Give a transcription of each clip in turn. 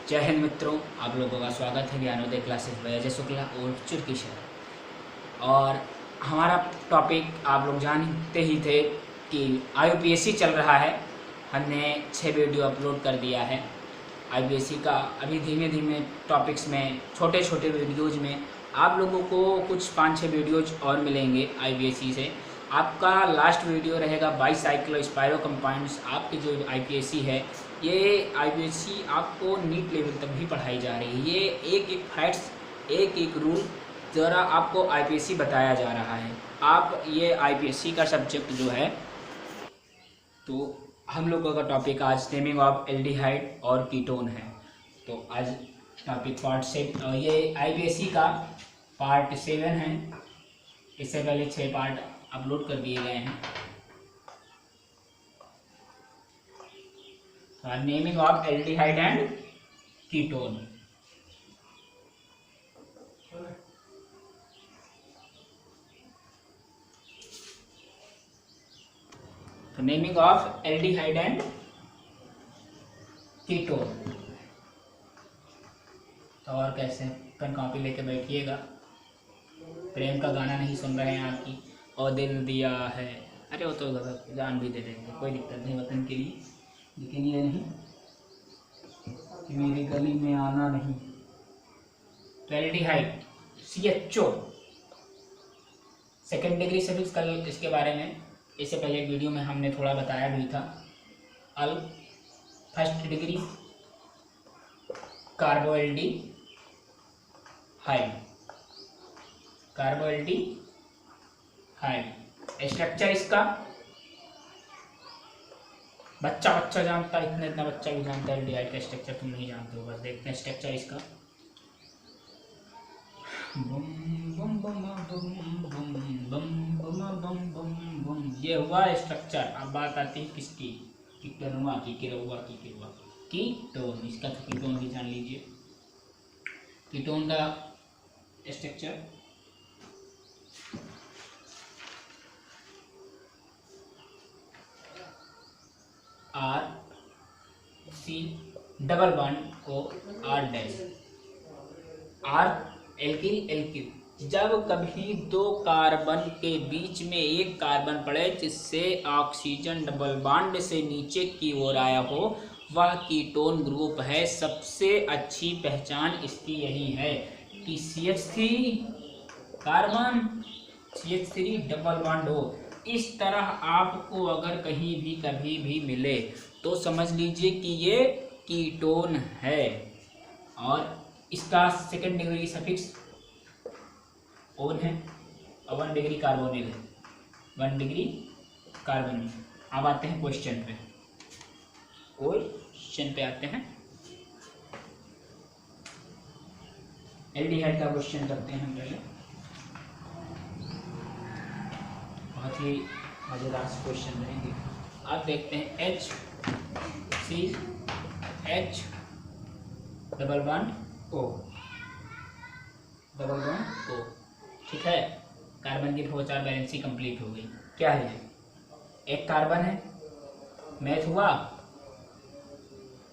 जय हिंद मित्रों, आप लोगों का स्वागत है ज्ञानोदय क्लासेस बाय अजय शुक्ला और चुरकी शहर। और हमारा टॉपिक आप लोग जानते ही थे कि IUPAC चल रहा है। हमने 6 वीडियो अपलोड कर दिया है IUPAC का। अभी धीमे धीमे टॉपिक्स में छोटे छोटे वीडियोज़ में आप लोगों को कुछ 5-6 वीडियोज़ और मिलेंगे IUPAC से। आपका लास्ट वीडियो रहेगा बाईसाइक्लो स्पायरो कंपाउंड्स। आपकी जो IUPAC है, ये IUPAC आपको नीट लेवल तक भी पढ़ाई जा रही है। ये एक एक फैक्ट्स, एक एक रूल ज़रा आपको IUPAC बताया जा रहा है। आप ये IUPAC का सब्जेक्ट जो है, तो हम लोगों का टॉपिक आज नेमिंग ऑफ एल्डिहाइड और कीटोन है। तो आज टॉपिक पार्ट 7, ये IUPAC का पार्ट 7 है। इससे पहले 6 पार्ट अपलोड कर दिए गए हैं। Naming of aldehyde and ketone. तो naming of aldehyde and ketone. तो और कैसे, पेन कॉपी लेके बैठिएगा। प्रेम का गाना नहीं सुन रहे हैं आपकी और दिल दिया है, अरे वो तो जान भी दे देंगे, कोई दिक्कत नहीं वतन के लिए। लेकिन ये नहीं कि मेरी गली में आना नहीं। तो aldehyde CHO second degree suffix, कल इसके बारे में इससे पहले एक वीडियो में हमने थोड़ा बताया भी था। अल फर्स्ट डिग्री कार्बोएल्डिहाइड, कार्बोएल्डिहाइड स्ट्रक्चर इसका बच्चा जानता है, इतना बच्चा भी जानता है। एल्डिहाइड का स्ट्रक्चर तुम नहीं जानते हो, बस देखते हैं स्ट्रक्चर इसका। बम बम बम बम बम बम बम बम बम, ये हुआ स्ट्रक्चर। अब बात आती है किसकी, कीटोनुमा की, कीटोन। इसका तो कीटोन भी जान लीजिए। कीटोन का structure RC double bond O R dash, R alkyl. जब कभी 2 कार्बन के बीच में एक कार्बन पड़े जिससे ऑक्सीजन डबल बॉन्ड से नीचे की ओर आया हो, वह कीटोन ग्रुप है। सबसे अच्छी पहचान इसकी यही है कि CH3 carbon, CH3 double bond हो। इस तरह आपको अगर कहीं भी कभी भी मिले तो समझ लीजिए कि ये कीटोन है। और इसका सेकेंड डिग्री सफिक्स ओन है और 1 डिग्री कार्बोनिल है, 1 डिग्री कार्बोनिल। अब आते हैं क्वेश्चन पे आते हैं। एल्डिहाइड का क्वेश्चन करते हैं हम पहले। बहुत ही मज़ेदार से क्वेश्चन रहेंगे। आप देखते हैं H double bond O, double bond O, ठीक है। कार्बन की 4 बैलेंसी कंप्लीट हो गई। क्या है, एक कार्बन है, मैथ हुआ।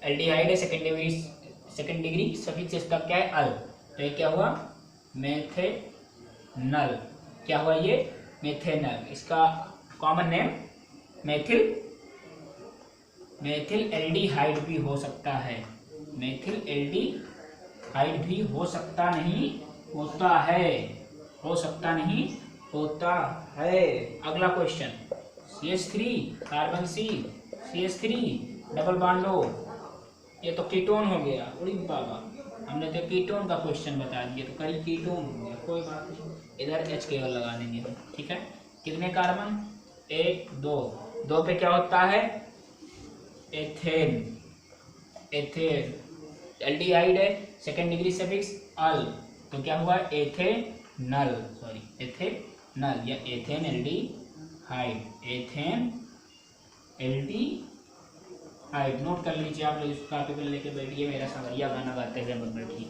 एल्डिहाइड है, सेकेंड डिग्री सफिक्स इसका क्या है, अल। तो ये क्या हुआ, मेथेनल। क्या हुआ ये, मेथेनल। इसका कॉमन नेम मेथिल एल्डिहाइड भी हो सकता है। मेथिल एल्डिहाइड भी हो सकता नहीं होता है, हो सकता नहीं होता है। अगला question, CH3 carbon C, CH3 double bond O, ये तो कीटोन हो गया। उड़ी बाबा, हमने तो कीटोन का क्वेश्चन बता दिया, तो कल कीटोन हो गया, कोई बात नहीं। इधर H केवल लगा देंगे हम, ठीक है। कितने कार्बन, 1 2 पे क्या होता है, एथेन। एल्डिहाइड है, सेकेंड डिग्री सफिक्स अल, तो क्या हुआ, एथेनल या एथेन एल्डिहाइड, नोट कर लीजिए आप लोग। इस कॉपी पर लेके बैठिए, मेरा सवरिया गाना गाते हुए मत बैठिए।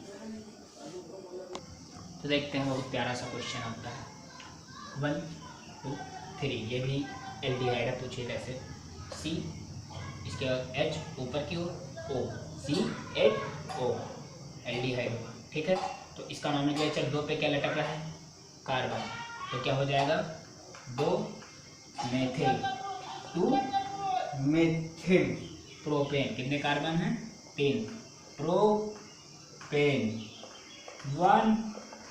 तो देखते हैं, बहुत प्यारा सा क्वेश्चन होता है। 1 2 3, ये भी एल्डिहाइड है, पूछिए कैसे। C, इसके बाद H ऊपर की ओर O, CH ओ, एल्डिहाइड हुआ। ठीक है, तो इसका नॉमेनक्लेचर 2 पे क्या लटक रहा है? कार्बन। तो क्या हो जाएगा? 2 मेथिल 2 मेथिल प्रोपेन। कितने कार्बन हैं? 3 प्रोपेन 1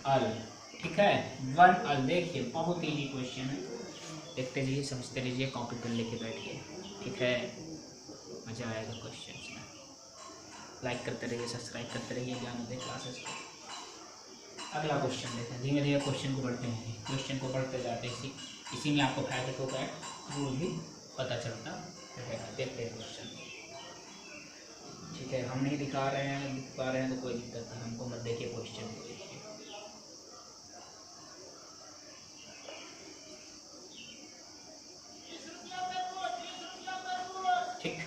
अल। ठीक है, 1 अल। देखिए बहुत ईजी क्वेश्चन है, देखते रहिए, समझते रहिए, कॉपी पेन लेके बैठिए। ठीक है, मज़ा आएगा क्वेश्चन में। लाइक करते रहिए, सब्सक्राइब करते रहिए ज्ञानोदय क्लासेस को। अगला क्वेश्चन देखते हैं, धीरे धीरे क्वेश्चन को बढ़ते हैं, क्वेश्चन को बढ़ते जाते हैं, इसी में आपको फायदे को वो भी पता चलता रहेगा। देखते हैं क्वेश्चन। ठीक है, हम नहीं दिखा रहे हैं तो कोई दिक्कत नहीं, हमको मत देखिए, क्वेश्चन को देखिए। ठीक,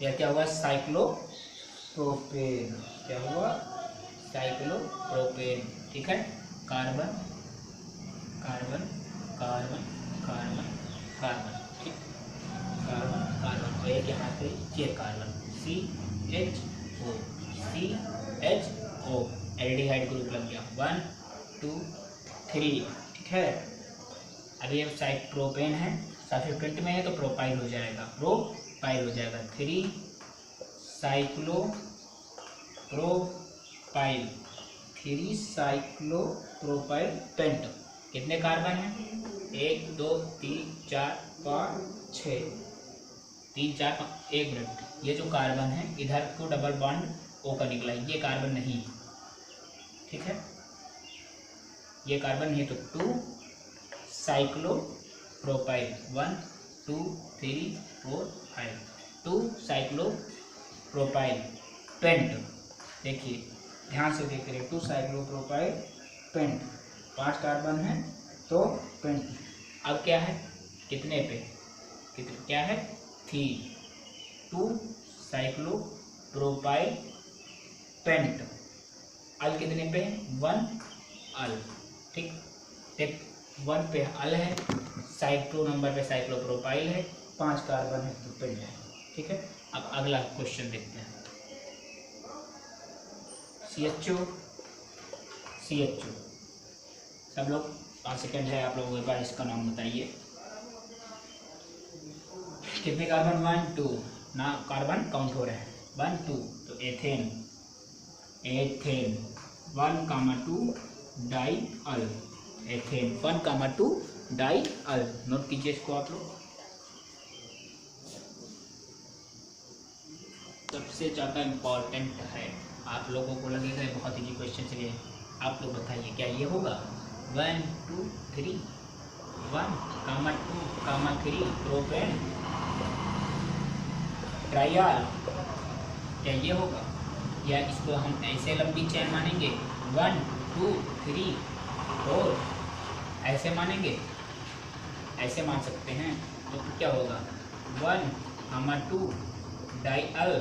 यह क्या हुआ? साइक्लोप्रोपेन। क्या हुआ? साइक्लोप्रोपेन। ठीक है, carbon carbon carbon carbon carbon. ठीक, कार्बन कार्बन, और एक यहाँ पे ये कार्बन CHO एल्डिहाइड ग्रुप लग गया। 1 2 3। ठीक है, अभी अब साइक्लोप्रोपेन है, सब्स्टिट्यूएंट में है तो प्रोपाइल हो जाएगा, 3 साइक्लोप्रोपाइल 3 साइक्लोप्रोपाइल पेंट। कितने कार्बन हैं? 1 2 3 4 5 6, 3 4 5। 1 मिनट, ये जो कार्बन है इधर को डबल बॉन्ड O का निकला, ये कार्बन नहीं। ठीक है, ये कार्बन नहीं, तो 2 साइक्लोप्रोपाइल 1 2 3 4 5 2 साइक्लोप्रोपाइल पेंट। देखिए ध्यान से देख रहे, 2 साइक्लोप्रोपाइल पेंट, 5 कार्बन है तो पेंट। अब क्या है? कितने पे? क्या है? 3 2 साइक्लोप्रोपाइल पेंट। अल कितने पे? 1 अल। ठीक, 1 पे अल है, साइक्लो नंबर पे साइक्लोप्रोपाइल है, 5 कार्बन है तो पेंट है। ठीक है, अब अगला क्वेश्चन देखते हैं। CHO सब लोग 5 सेकेंड है, आप लोग एक बार इसका नाम बताइए। कितने कार्बन? 1 2 ना, कार्बन काउंट हो रहे हैं। 1 2, तो एथेन 1,2 डाई अल। एथेन 1,2 डाई अल। नोट कीजिए इसको आप लोग। सबसे ज़्यादा इम्पॉर्टेंट है, आप लोगों को लगेगा बहुत इजी क्वेश्चन। चलिए आप लोग बताइए, क्या ये होगा? 1 2 3 1,2,3 प्रोपेन ट्राइआल। क्या ये होगा? या इसको हम ऐसे लंबी चेन मानेंगे, 1 2 3 4, ऐसे मानेंगे, ऐसे मान सकते हैं। तो क्या होगा? 1,2 डाइअल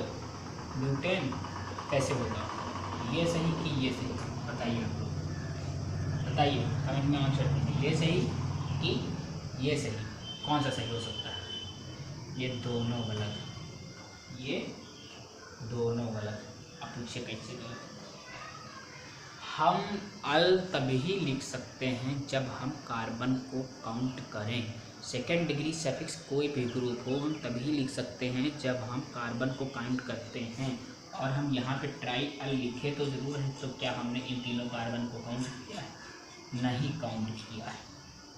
ब्यूटेन। कैसे होगा? ये सही कि ये सही? बताइए आप लोग, बताइए कमेंट में आंसर दीजिए। ये सही कि ये सही? कौन सा सही हो सकता है? ये दोनों गलत, ये दोनों गलत। आप पूछिए कैसे गलत? हम अल तभी लिख सकते हैं जब हम कार्बन को काउंट करें। सेकेंड डिग्री सफिक्स कोई भी ग्रुप हो हम तभी लिख सकते हैं जब हम कार्बन को काउंट करते हैं। और हम यहाँ पे ट्राई अल लिखे तो ज़रूर है, तो क्या हमने इन तीनों कार्बन को काउंट किया है? नहीं काउंट किया है।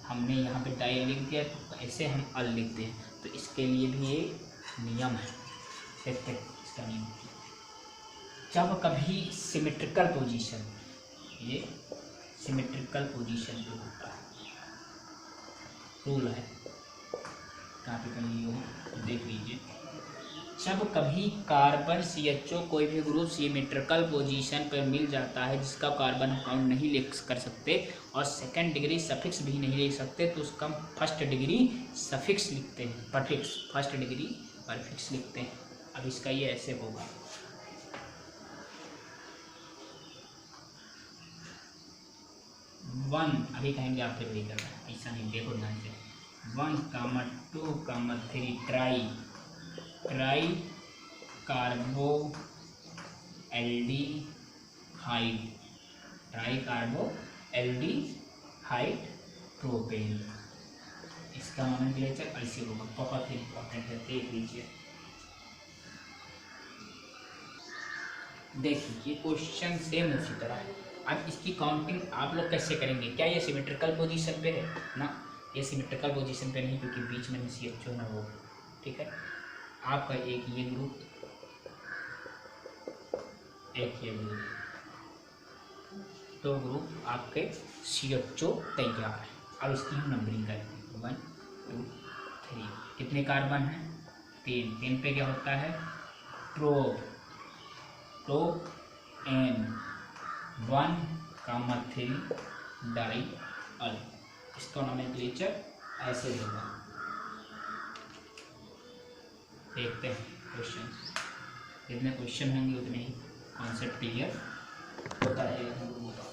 हमने यहाँ पे डाई लिख दिया, तो ऐसे हम अल लिखते हैं। तो इसके लिए भी एक नियम है, देखते हैं इसका नियम। जब कभी सिमेट्रिकल पोजीशन, ये सिमेट्रिकल पोजीशन जो होता है, रूल है, काफ़ी कहीं देख लीजिए। जब कभी कार्बन CHO कोई भी ग्रुप सिमेट्रिकल पोजीशन पर मिल जाता है जिसका कार्बन हम काउंट नहीं लिख कर सकते और सेकंड डिग्री सफिक्स भी नहीं लिख सकते, तो उसका हम फर्स्ट डिग्री सफिक्स लिखते हैं, परफिक्स, फर्स्ट डिग्री परफिक्स लिखते हैं। अब इसका ये ऐसे होगा, वन, अभी कहेंगे आप फिर वही करना है, ऐसा नहीं, देखो ध्यान से। 1,2,3 try कार्बो aldehyde, try कार्बो aldehyde propane, इसका नोमेनक्लेचर ऐसे होगा। बहुत ही इंपॉर्टेंट है, देख लीजिए। देखिए क्वेश्चन सेम उसी तरह है। अब इसकी काउंटिंग आप लोग कैसे करेंगे? क्या ये सिमेट्रिकल पोजीशन पे है ना? ये सिमेट्रिकल पोजीशन पे नहीं, क्योंकि बीच में CH ना हो, ठीक है। आपका एक ये ग्रुप, एक ये ग्रुप, दो ग्रुप आपके CHO तैयार है। अब इसकी हम नंबरिंग करेंगे 1 2 3। कितने कार्बन हैं? 3। 3 पे क्या होता है? प्रोपेन 1,3 डाइअल, इसका नोमेनक्लेचर ऐसे होगा। देखते हैं क्वेश्चन, जितने क्वेश्चन होंगे उतने ही कॉन्सेप्ट क्लियर होता रहेगा हम लोगों का।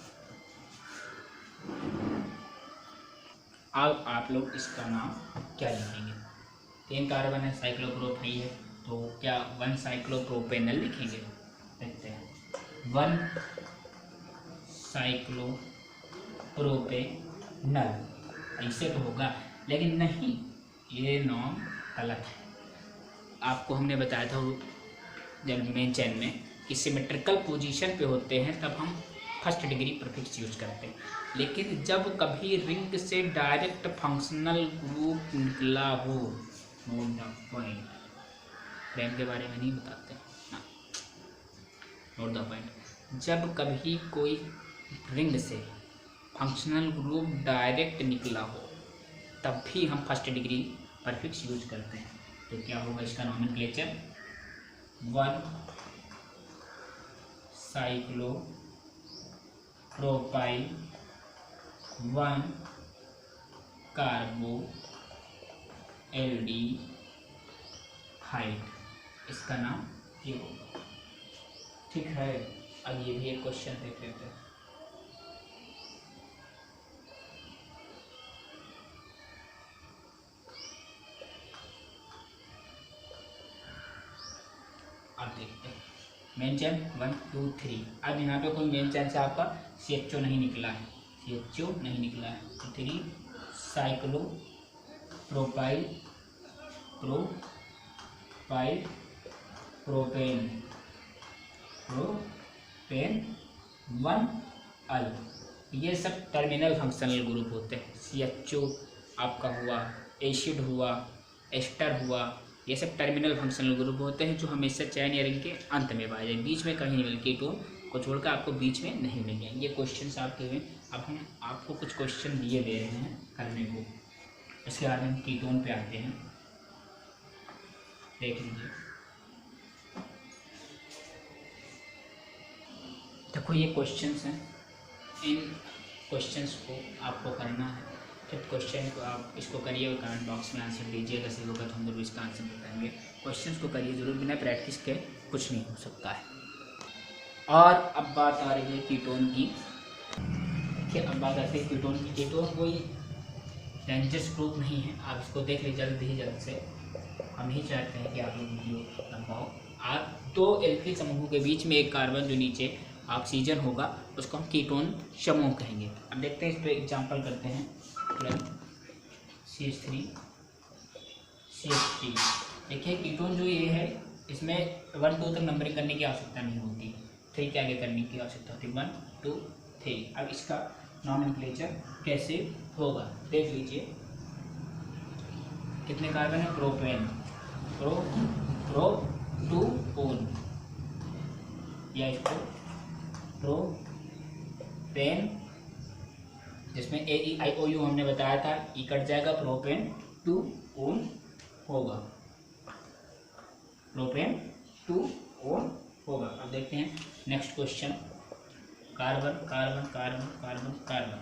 अब आप लोग इसका नाम क्या लिखेंगे? 3 कार्बन है, साइक्लोप्रोपाइल है, तो क्या 1 साइक्लोप्रोपेनल लिखेंगे? देखते हैं 1 साइक्लोप्रोपेनल, ऐसे तो होगा, लेकिन नहीं, ये नाम गलत है। आपको हमने बताया था जब मेन चैन में कि सिमेट्रिकल पोजीशन पे होते हैं तब हम फर्स्ट डिग्री प्रीफिक्स यूज करते हैं, लेकिन जब कभी रिंग से डायरेक्ट फंक्शनल ग्रुप निकला हो, नोट द पॉइंट, फ्रेम के बारे में नहीं बताते ना, नोट द पॉइंट, जब कभी कोई रिंग से फंक्शनल ग्रुप डायरेक्ट निकला हो तब भी हम फर्स्ट डिग्री प्रीफिक्स यूज करते हैं। तो क्या होगा इसका नोमेनक्लेचर? 1 साइक्लोप्रोपाइल 1 कार्बो एल्डिहाइड, इसका नाम ये होगा, ठीक है। अब ये भी एक क्वेश्चन देख लेते हैं। अब देखते हैं मेन चैन 1 2 3। अब यहाँ पे कोई मेन चैन से आपका CHO नहीं निकला है, CHO नहीं निकला है, तो 3 साइक्लोप्रोपाइल प्रोपेन 1 अल, ये सब टर्मिनल फंक्शनल ग्रुप होते हैं। CHO आपका हुआ, एसिड हुआ, एस्टर हुआ, ये सब टर्मिनल फंक्शनल ग्रुप होते हैं जो हमेशा चैन या रिंग के अंत में पाए जाए, बीच में कहीं नहीं मिले। कीटोन को छोड़कर आपको बीच में नहीं मिलेंगे। ये क्वेश्चंस आपके हुए। अब हम आपको कुछ क्वेश्चन दिए दे रहे हैं करने को, इसके बाद हम कीटोन पे आते हैं, देख लीजिए। देखो ये क्वेश्चंस हैं, इन क्वेश्चंस को आपको करना है। फिर क्वेश्चन को आप इसको करिए और कमेंट बॉक्स में आंसर दीजिएगा, सही होगा तो हम जरूर इसका आंसर बताएंगे। क्वेश्चंस को करिए जरूर, बिना प्रैक्टिस के कुछ नहीं हो सकता है। और अब बात आ रही है कीटोन की। देखिए अब बात आती है कीटोन की। कीटोन कोई डेंजरस ग्रुप नहीं है, आप इसको देख लीजिए जल्द से। हम नहीं चाहते हैं कि आप लोग वीडियो लंबा हो। आप 2 एल्किल समूहों के बीच में एक कार्बन जो नीचे ऑक्सीजन होगा उसको हम कीटोन समूह कहेंगे। अब देखते हैं इस पर एग्जाम्पल करते हैं। CH3 CH3, देखिए कीटोन जो ये है इसमें 1 2 तक नंबरिंग करने की आवश्यकता नहीं होती, 3 के आगे करने की आवश्यकता होती है, 1 2 3। अब इसका नोमेनक्लेचर कैसे होगा देख लीजिए। कितने कार्बन है? प्रोपेन, प्रोटून, या इसको प्रोपेन, जिसमें AEIOU हमने बताया था, ई कट जाएगा, प्रोपेन 2 ओन होगा, प्रोपेन 2 ओन होगा। अब देखते हैं next question. Carbon carbon carbon carbon carbon,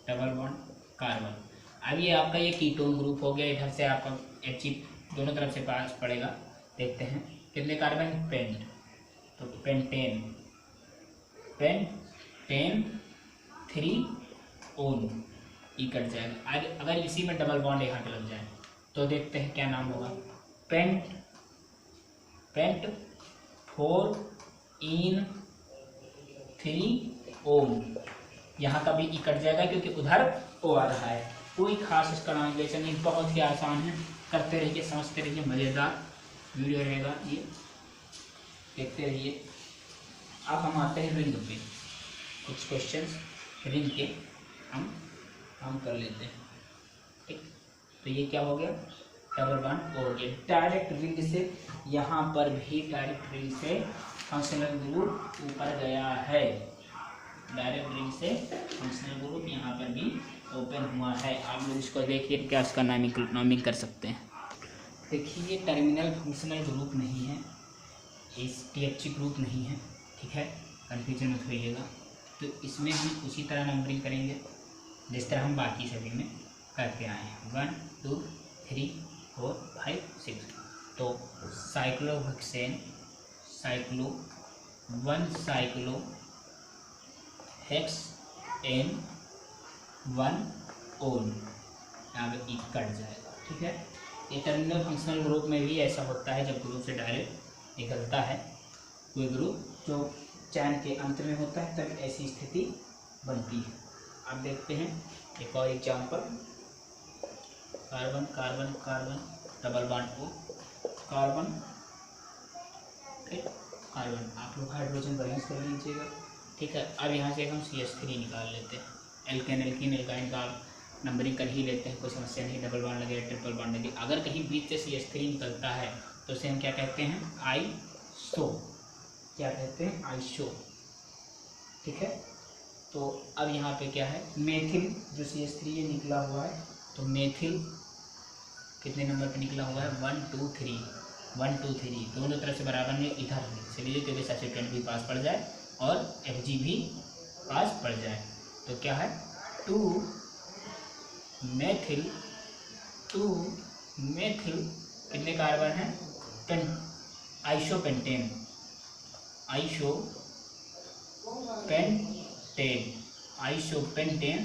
double bond carbon. अब ये आपका ये कीटोन ग्रुप हो गया, इधर से आपका H दोनों तरफ से पास पड़ेगा। देखते हैं कितने कार्बन? पेंट, तो पेंटेन 3 ओन, ई कट जाएगा। अगर इसी में डबल बॉन्ड यहाँ पे लग जाए तो देखते हैं क्या नाम होगा। पेंट 4 इन 3 ओम। यहाँ का भी ई कट जाएगा क्योंकि उधर ओ आ रहा है। कोई खास इसका ट्रांसलेशन नहीं, बहुत ही आसान है। करते रहिए, समझते रहिए, मज़ेदार वीडियो रहेगा ये, देखते रहिए। अब हम आते हैं रिंग पे, कुछ क्वेश्चंस रिंग के हम कर लेते हैं। ठीक, तो ये क्या हो गया, डबल बॉन्ड हो गया। डायरेक्ट रिंग से यहाँ पर भी डायरेक्ट रिंग से फंक्शनल ग्रुप ऊपर गया है। डायरेक्ट रिंग से फंक्शनल ग्रुप यहाँ पर भी ओपन हुआ है। आप लोग इसको देखिए, क्या इसका नामिंग कर सकते हैं। देखिए ये टर्मिनल फंक्शनल ग्रुप नहीं है, इस THC ग्रुप नहीं है, ठीक है, कन्फ्यूजन मत होइएगा। तो इसमें हम उसी तरह नंबरिंग करेंगे जिस तरह हम बाकी सभी में करके आए हैं, 1 2 3 4 5 6। तो cyclohexene, cyclo 1 cyclo hex ene 1 one, यहाँ पे ई कट जाएगा। ठीक है, ये टर्मिनल फंक्शनल ग्रुप में भी ऐसा होता है। जब ग्रुप से डायरेक्ट निकलता है कोई ग्रुप जो चैन के अंत में होता है, तब ऐसी स्थिति बनती है। आप देखते हैं एक और example, carbon carbon carbon double bond O, carbon ठीक, कार्बन। आप लोग हाइड्रोजन बैलेंस कर लीजिएगा। ठीक है, अब यहाँ से हम CH3 निकाल लेते हैं। एल्केन एल्कीन एल्काइन का नंबरिंग कर ही लेते हैं, कोई समस्या नहीं। डबल बॉन्ड लगे, ट्रिपल बॉन्ड लगे, अगर कहीं बीच से CH3 निकलता है तो उसे हम क्या कहते हैं, आइसो। क्या कहते हैं, आइसो। ठीक है, तो अब यहाँ पे क्या है, मेथिल जो CH3 ये निकला हुआ है, तो मेथिल कितने नंबर पे निकला हुआ है, 1 2 3 1 2 3, दोनों तरफ से बराबर में इधर चलिए, क्योंकि सब्स्टिट्यूएंट भी पास पड़ जाए और Fg भी पास पड़ जाए। तो क्या है, 2 मेथिल कितने कार्बन है, isopentane, isopentane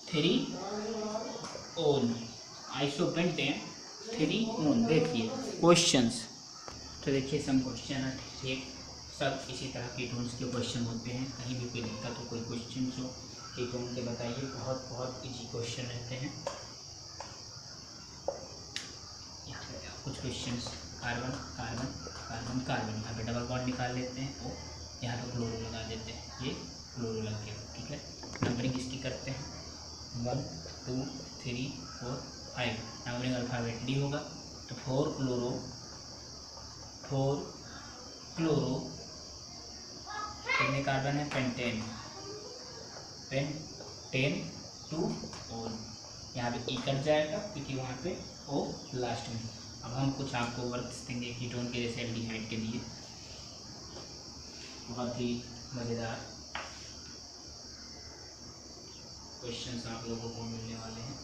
3 own, isopentane 3 own. देखिए क्वेश्चंस, तो देखिए सम क्वेश्चन है, ठीक, सब इसी तरह कीटोन्स के क्वेश्चन होते हैं। कहीं भी कोई दिक्कत हो, कोई क्वेश्चन हो कीटोन के बताइए, बहुत इजी क्वेश्चन रहते हैं। यहाँ पे कुछ questions, carbon carbon carbon carbon, यहाँ पे डबल बॉन्ड निकाल लेते हैं, और यहाँ पे क्लोरो लगा देते हैं, ये क्लोरो लग गया। ठीक है, नंबरिंग इसकी करते हैं, 1 2 3 4 5, नंबरिंग अल्फ़ाबेटली होगा। तो 4 क्लोरो कितने कार्बन है, पेंटेन 2 ओन। यहाँ पे ई कट जाएगा क्योंकि वहाँ पे ओ लास्ट में। अब हम कुछ आपको वर्क्स देंगे कीटोन के, जैसे एल्डिहाइड के लिए, बहुत ही मज़ेदार क्वेश्चंस आप लोगों को मिलने वाले हैं।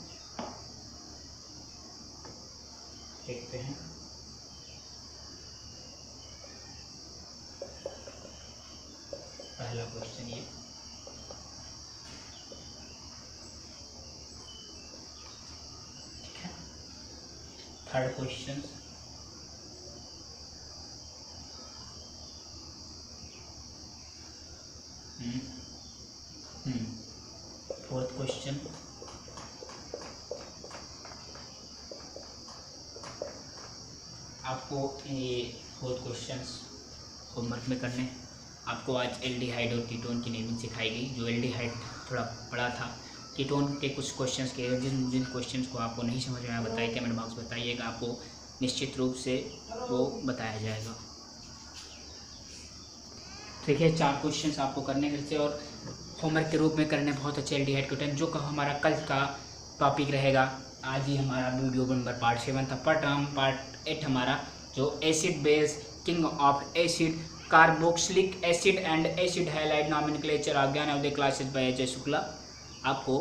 देखते हैं, पहला क्वेश्चन ये, ठीक है। थर्ड क्वेश्चन, फोर्थ क्वेश्चन, आपको ये फोर्थ क्वेश्चंस होमवर्क में करने। आपको आज एल्डिहाइड और कीटोन की नेमिंग सिखाई गई। जो एल्डिहाइड थोड़ा बड़ा था, कीटोन के कुछ क्वेश्चंस के जिन क्वेश्चंस को आपको नहीं समझ में आया, बताइए, कमेंट बॉक्स बताइएगा, आपको निश्चित रूप से वो बताया जाएगा। ठीक है, 4 क्वेश्चंस आपको करने हैं से, और होमवर्क के रूप में करने बहुत अच्छे एल्डिहाइड कीटोन, जो हमारा कल का टॉपिक रहेगा। आज ही हमारा वीडियो नंबर पार्ट 7 था। पार्ट 8 हमारा जो acid base, king of acid, carboxylic acid and acid halide nomenclature अज्ञान of the classes by Ajay Shukla, आपको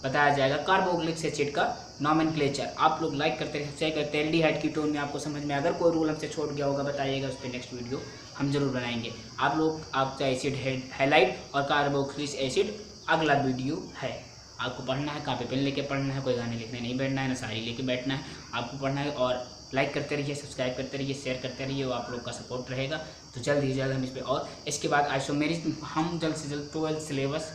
बताया जाएगा। कार्बोक्सिलिक एसिड का नॉमेनक्लेचर आप लोग लाइक करते हैं, शेयर करते हैं। एल्डिहाइड कीटोन में आपको समझ में, अगर कोई रूल हमसे छोड़ गया होगा बताइएगा, उस पर नेक्स्ट वीडियो हम जरूर बनाएंगे। आप लोग आपका एसिड हैलाइड और कार्बोक्सिलिक एसिड अगला वीडियो है। आपको पढ़ना है, कॉपी पेन लेके पढ़ना है, कोई गाने लिखने नहीं बैठना है, ना शायरी लेके बैठना है, आपको पढ़ना है। और लाइक करते रहिए, सब्सक्राइब करते रहिए, शेयर करते रहिए, वो आप लोग का सपोर्ट रहेगा। तो जल्द ही जल्द हम इस पर, और इसके बाद आइसोमेरिक हम जल्द से जल्द 12th सिलेबस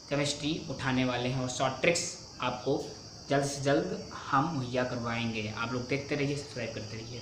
केमिस्ट्री उठाने वाले हैं और शॉर्ट ट्रिक्स आपको जल्द से जल्द हम मुहैया करवाएंगे। आप लोग देखते रहिए, सब्सक्राइब करते रहिए।